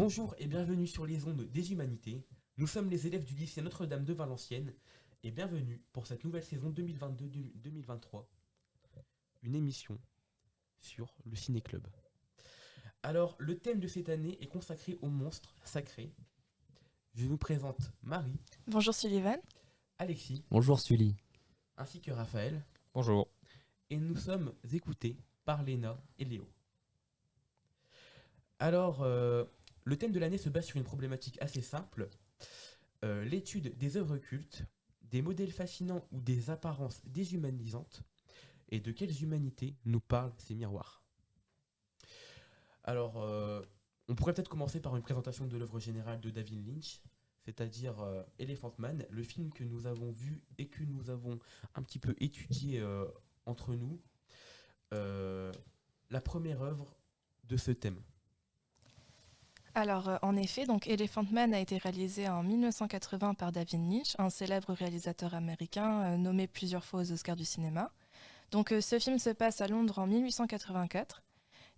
Bonjour et bienvenue sur les ondes des humanités. Nous sommes les élèves du lycée Notre-Dame de Valenciennes et bienvenue pour cette nouvelle saison 2022-2023, une émission sur le Ciné-Club. Alors, le thème de cette année est consacré aux monstres sacrés. Je vous présente Marie, Bonjour Sullivan. Alexis Bonjour Sully. ainsi que Raphaël Bonjour. et nous sommes écoutés par Léna et Léo. Alors, le thème de l'année se base sur une problématique assez simple. L'étude des œuvres cultes, des modèles fascinants ou des apparences déshumanisantes, et de quelles humanités nous parlent ces miroirs. Alors, on pourrait peut-être commencer par une présentation de l'œuvre générale de David Lynch, c'est-à-dire Elephant Man, le film que nous avons vu et que nous avons un petit peu étudié entre nous, la première œuvre de ce thème. Alors, en effet, donc Elephant Man a été réalisé en 1980 par David Lynch, un célèbre réalisateur américain nommé plusieurs fois aux Oscars du cinéma. Donc, ce film se passe à Londres en 1884.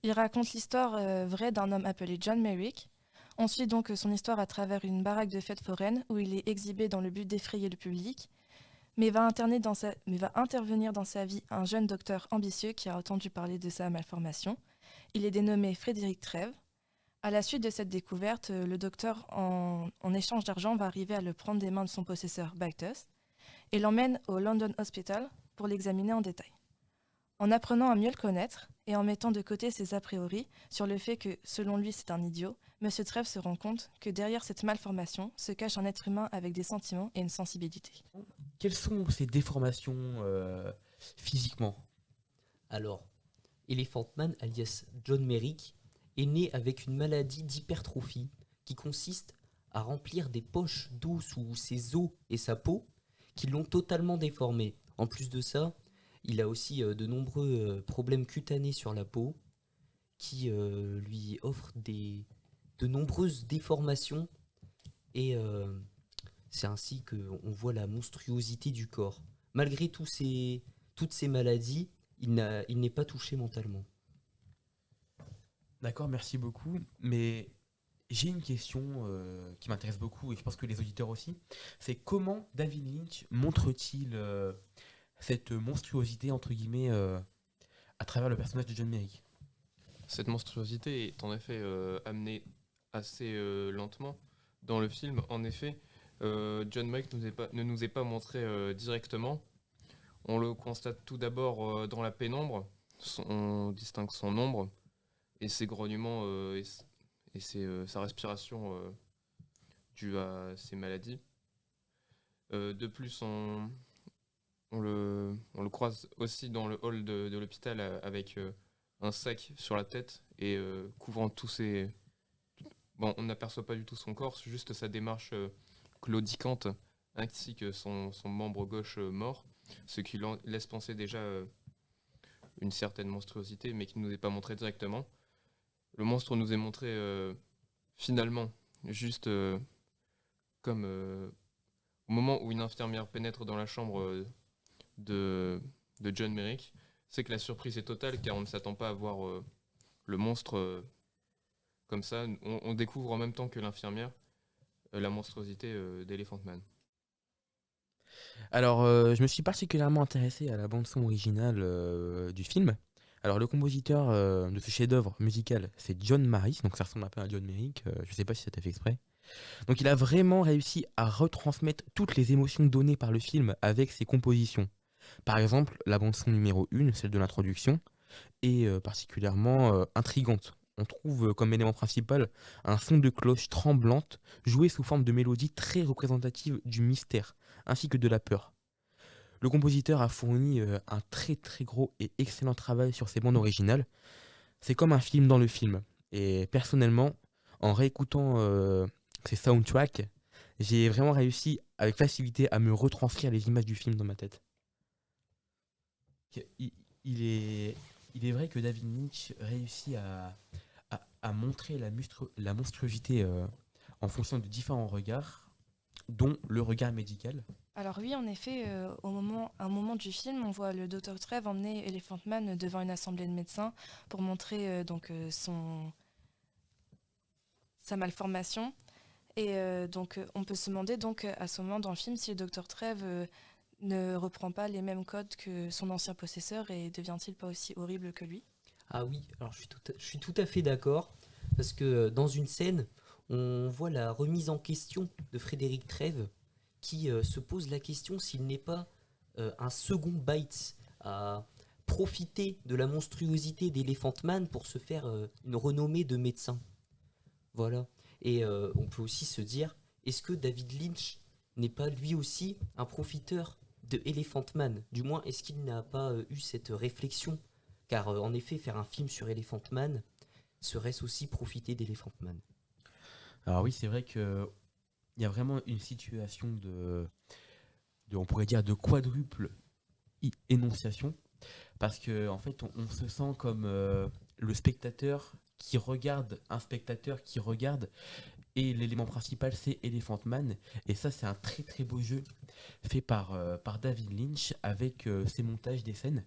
Il raconte l'histoire vraie d'un homme appelé John Merrick. On suit donc son histoire à travers une baraque de fête foraine où il est exhibé dans le but d'effrayer le public, mais va intervenir dans sa vie un jeune docteur ambitieux qui a entendu parler de sa malformation. Il est dénommé Frédéric Trèves. À la suite de cette découverte, le docteur, en échange d'argent, va arriver à le prendre des mains de son possesseur, Bacchus, et l'emmène au London Hospital pour l'examiner en détail. En apprenant à mieux le connaître et en mettant de côté ses a priori sur le fait que, selon lui, c'est un idiot, Monsieur Trèves se rend compte que derrière cette malformation se cache un être humain avec des sentiments et une sensibilité. Quelles sont ces déformations physiquement ? Alors, Elephant Man, alias John Merrick, est né avec une maladie d'hypertrophie qui consiste à remplir des poches d'eau sous ses os et sa peau qui l'ont totalement déformé. En plus de ça, il a aussi de nombreux problèmes cutanés sur la peau qui lui offrent de nombreuses déformations et c'est ainsi qu'on voit la monstruosité du corps. Malgré toutes ces maladies, il n'est pas touché mentalement. D'accord, merci beaucoup. Mais j'ai une question qui m'intéresse beaucoup et je pense que les auditeurs aussi. C'est comment David Lynch montre-t-il cette monstruosité, entre guillemets, à travers le personnage de John Merrick ? Cette monstruosité est en effet amenée assez lentement dans le film. En effet, John Merrick ne nous est pas montré directement. On le constate tout d'abord dans la pénombre. On distingue son ombre et ses grognements sa respiration due à ses maladies. De plus, on le croise aussi dans le hall de l'hôpital avec un sac sur la tête et couvrant tous ses... Bon, on n'aperçoit pas du tout son corps, c'est juste sa démarche claudicante ainsi que son membre gauche mort, ce qui laisse penser déjà une certaine monstruosité, mais qui ne nous est pas montré directement. Le monstre nous est montré finalement juste comme au moment où une infirmière pénètre dans la chambre de John Merrick, c'est que la surprise est totale car on ne s'attend pas à voir le monstre comme ça. On découvre en même temps que l'infirmière la monstruosité d'Elephant Man. Alors, je me suis particulièrement intéressé à la bande-son originale du film. Alors, le compositeur de ce chef-d'œuvre musical, c'est John Maris, donc ça ressemble un peu à John Merrick, je sais pas si ça t'a fait exprès. Donc, il a vraiment réussi à retransmettre toutes les émotions données par le film avec ses compositions. Par exemple, la bande-son numéro 1, celle de l'introduction, est particulièrement intrigante. On trouve comme élément principal un son de cloche tremblante joué sous forme de mélodie très représentative du mystère ainsi que de la peur. Le compositeur a fourni un très très gros et excellent travail sur ses bandes originales. C'est comme un film dans le film. Et personnellement, en réécoutant ces soundtracks, j'ai vraiment réussi avec facilité à me retranscrire les images du film dans ma tête. Il, il est, il est vrai que David Lynch réussit à montrer la monstruosité en fonction de différents regards, dont le regard médical. Alors oui, en effet, à un moment du film, on voit le docteur Trèves emmener Elephant Man devant une assemblée de médecins pour montrer sa malformation. Et donc, on peut se demander donc à ce moment dans le film si le docteur Trèves ne reprend pas les mêmes codes que son ancien possesseur et devient-il pas aussi horrible que lui? Ah oui, alors je suis tout à fait d'accord, parce que dans une scène, on voit la remise en question de Frédéric Trèves, qui se pose la question s'il n'est pas un second Bites à profiter de la monstruosité d'Elephant Man pour se faire une renommée de médecin. Voilà. Et on peut aussi se dire, est-ce que David Lynch n'est pas lui aussi un profiteur de Elephant Man? Du moins, est-ce qu'il n'a pas eu cette réflexion? Car en effet, faire un film sur Elephant Man, serait-ce aussi profiter d'Elephant Man? Alors oui, c'est vrai que il y a vraiment une situation on pourrait dire, de quadruple énonciation, parce que en fait, on se sent comme le spectateur qui regarde un spectateur qui regarde, et l'élément principal c'est Elephant Man, et ça c'est un très très beau jeu fait par David Lynch avec ses montages des scènes.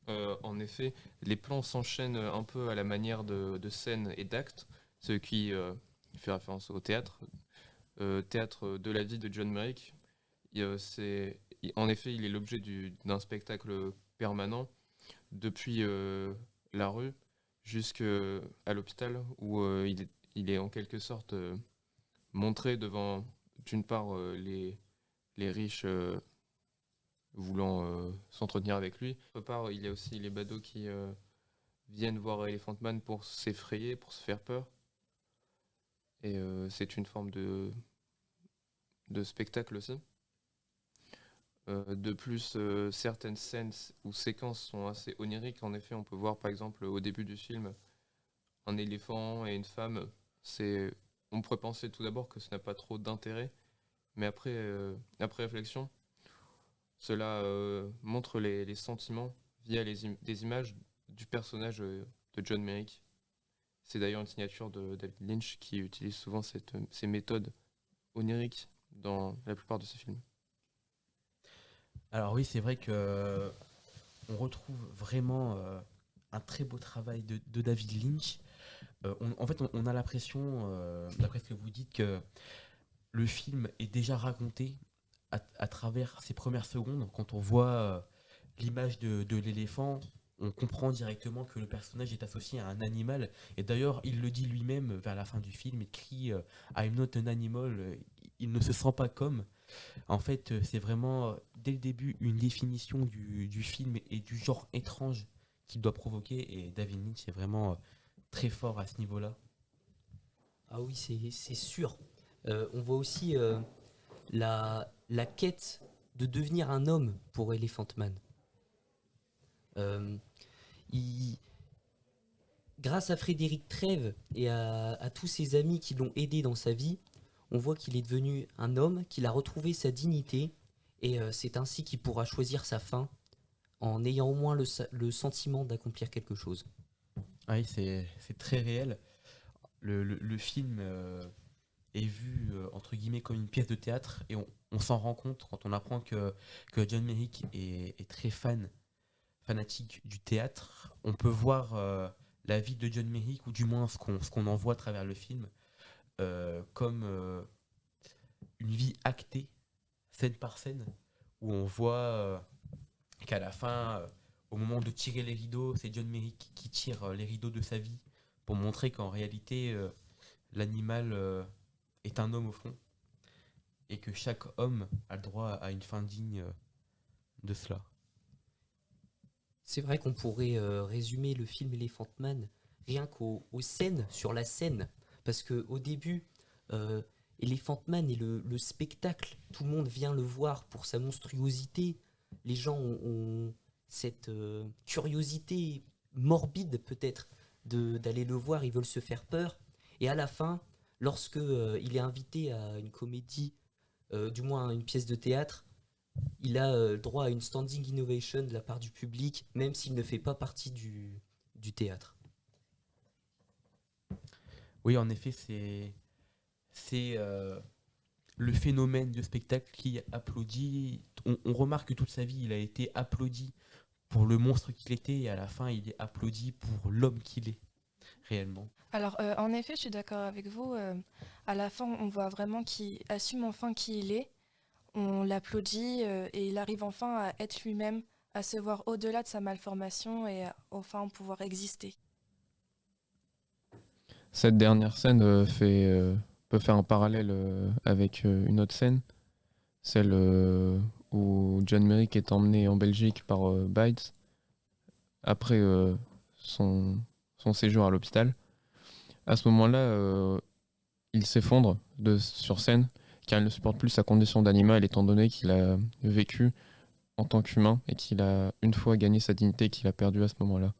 En effet, les plans s'enchaînent un peu à la manière de scènes et d'actes, ce qui fait référence au théâtre. Théâtre de la vie de John Merrick. En effet, il est l'objet d'un spectacle permanent depuis la rue jusqu'à l'hôpital où il est en quelque sorte montré devant, d'une part, les riches voulant s'entretenir avec lui. D'autre part, il y a aussi les badauds qui viennent voir Elephant Man pour s'effrayer, pour se faire peur. Et c'est une forme de spectacle aussi. De plus, certaines scènes ou séquences sont assez oniriques. En effet, on peut voir par exemple au début du film un éléphant et une femme. On pourrait penser tout d'abord que ça n'a pas trop d'intérêt, mais après réflexion, cela montre les sentiments via des images du personnage de John Merrick. C'est d'ailleurs une signature de David Lynch qui utilise souvent ces méthodes oniriques dans la plupart de ses films. Alors oui, c'est vrai que on retrouve vraiment un très beau travail de David Lynch. En fait, on a l'impression, d'après ce que vous dites, que le film est déjà raconté à travers ses premières secondes. Quand on voit l'image de l'éléphant, on comprend directement que le personnage est associé à un animal. Et d'ailleurs, il le dit lui-même vers la fin du film, il crie I'm not an animal, il ne se sent pas comme. En fait, c'est vraiment, dès le début, une définition du film et du genre étrange qu'il doit provoquer. Et David Lynch est vraiment très fort à ce niveau-là. Ah oui, c'est sûr. On voit aussi la quête de devenir un homme pour Elephant Man. Euh, il- Grâce à Frédéric Trèves et à tous ses amis qui l'ont aidé dans sa vie, on voit qu'il est devenu un homme, qu'il a retrouvé sa dignité, et c'est ainsi qu'il pourra choisir sa fin en ayant au moins le sentiment d'accomplir quelque chose. Oui, c'est très réel. Le film est vu entre guillemets comme une pièce de théâtre, et on s'en rend compte quand on apprend que John Merrick est très fanatique du théâtre. On peut voir la vie de John Merrick, ou du moins ce qu'on en voit à travers le film, comme une vie actée, scène par scène, où on voit qu'à la fin, au moment de tirer les rideaux, c'est John Merrick qui tire les rideaux de sa vie pour montrer qu'en réalité, l'animal est un homme au fond, et que chaque homme a le droit à une fin digne de cela. C'est vrai qu'on pourrait résumer le film Elephant Man rien aux scènes sur la scène. Parce qu'au début, euh, Elephant Man est le spectacle. Tout le monde vient le voir pour sa monstruosité. Les gens ont cette curiosité morbide peut-être d'aller le voir. Ils veulent se faire peur. Et à la fin, lorsque il est invité à une comédie, du moins à une pièce de théâtre, il a droit à une standing innovation de la part du public, même s'il ne fait pas partie du théâtre. Oui, en effet, c'est le phénomène de spectacle qui applaudit. On remarque que toute sa vie, il a été applaudi pour le monstre qu'il était, et à la fin, il est applaudi pour l'homme qu'il est, réellement. Alors, en effet, je suis d'accord avec vous. À la fin, on voit vraiment qu'il assume enfin qui il est. On l'applaudit et il arrive enfin à être lui-même, à se voir au-delà de sa malformation et à enfin pouvoir exister. Cette dernière scène peut faire un parallèle avec une autre scène, celle où John Merrick est emmené en Belgique par Bites après son séjour à l'hôpital. À ce moment-là, il s'effondre sur scène car il ne supporte plus sa condition d'animal étant donné qu'il a vécu en tant qu'humain et qu'il a une fois gagné sa dignité et qu'il a perdu à ce moment-là.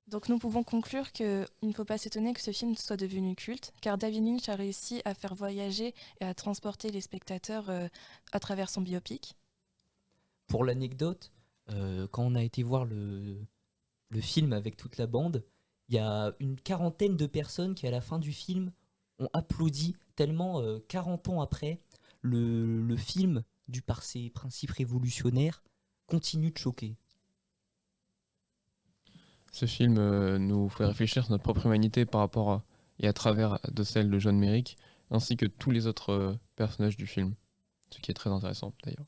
Donc nous pouvons conclure qu'il ne faut pas s'étonner que ce film soit devenu culte, car David Lynch a réussi à faire voyager et à transporter les spectateurs à travers son biopic. Pour l'anecdote, quand on a été voir le film avec toute la bande, il y a une quarantaine de personnes qui, à la fin du film, ont applaudi tellement, 40 ans après, le film, dû par ses principes révolutionnaires, continue de choquer. Ce film nous fait réfléchir sur notre propre humanité par rapport à, et à travers de celle de John Merrick, ainsi que tous les autres personnages du film. Ce qui est très intéressant d'ailleurs.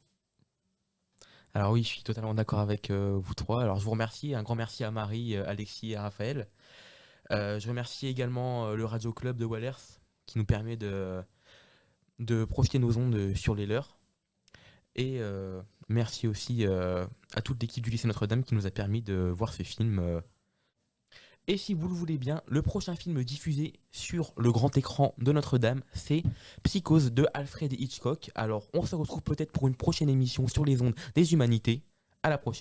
Alors oui, je suis totalement d'accord avec vous trois. Alors je vous remercie, un grand merci à Marie, Alexis et à Raphaël. Je remercie également le Radio Club de Wallers qui nous permet de projeter nos ondes sur les leurs. Et merci aussi à toute l'équipe du lycée Notre-Dame qui nous a permis de voir ce film. Et si vous le voulez bien, le prochain film diffusé sur le grand écran de Notre-Dame, c'est Psychose de Alfred Hitchcock. Alors on se retrouve peut-être pour une prochaine émission sur les ondes des humanités. À la prochaine.